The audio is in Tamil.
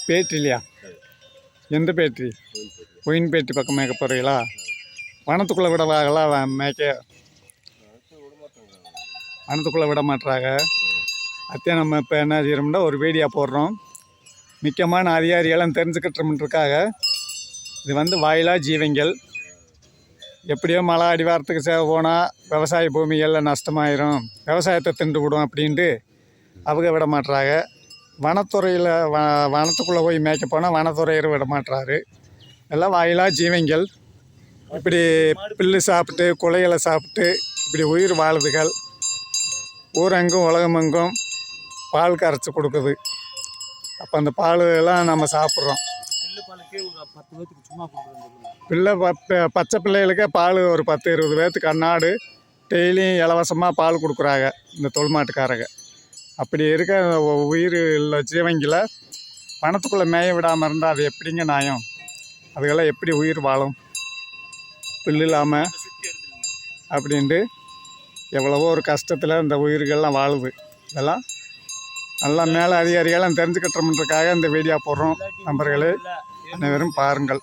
பேட்டரிலையா? எந்த பேட்டரி? ஒயின்பேட்டரி பக்கம் மேய்க்க போகிறீங்களா? வனத்துக்குள்ளே விடவாங்களாம் மேய்க்க? வனத்துக்குள்ளே விட மாட்டுறாங்க. அத்தையும் நம்ம இப்போ என்ன செய்யறோம்னா ஒரு வீடியோ போடுறோம். முக்கியமான அதிகாரிகளும் தெரிஞ்சுக்கிட்டோம்ன்றக்காக. இது வந்து வாயிலா ஜீவங்கள். எப்படியோ மழை அடிவாரத்துக்கு போனால் விவசாய பூமிகளில் நஷ்டமாயிரும், விவசாயத்தை திண்டு விடும் அப்படின்ட்டு அவங்க விட மாட்டுறாங்க. வனத்துறையில் வனத்துக்குள்ளே போய் மேய்க்க போனால் வனத்துறையர் விட மாட்டுறாரு. எல்லாம் வாயிலா ஜீவங்கள். இப்படி புல்லு சாப்பிட்டு குலைகளை சாப்பிட்டு இப்படி உயிர் வாழுதுகள். ஊரெங்கும் உலகமெங்கும் பால் கரைச்சி கொடுக்குது. அப்போ அந்த பால் எல்லாம் நம்ம சாப்பிட்றோம். பிள்ளை பச்சை பிள்ளைகளுக்கே பால் ஒரு 10-20 பேர்த்துக்கு அன்னாடு டெய்லியும் இலவசமாக பால் கொடுக்குறாங்க இந்த தொல்மாட்டுக்காரங்க. அப்படி இருக்க உயிர் உள்ள ஜீவங்களை வனத்துக்குள்ளே மேய விடாமல் இருந்தால் அது எப்படிங்க நியாயம்? அதுக்கெல்லாம் எப்படி உயிர் வாழும் புல் இல்லாமல்? அப்படின்ட்டு எவ்வளவோ ஒரு கஷ்டத்தில் இந்த உயிர்கள்லாம் வாழுது. இதெல்லாம் நல்லா மேலே அதிகாரிகள்லாம் தெரிஞ்சுக்கிட்டோம்ன்றக்காக இந்த வீடியோ போடுறோம். நண்பர்களே, அனைவரும் பாருங்கள்.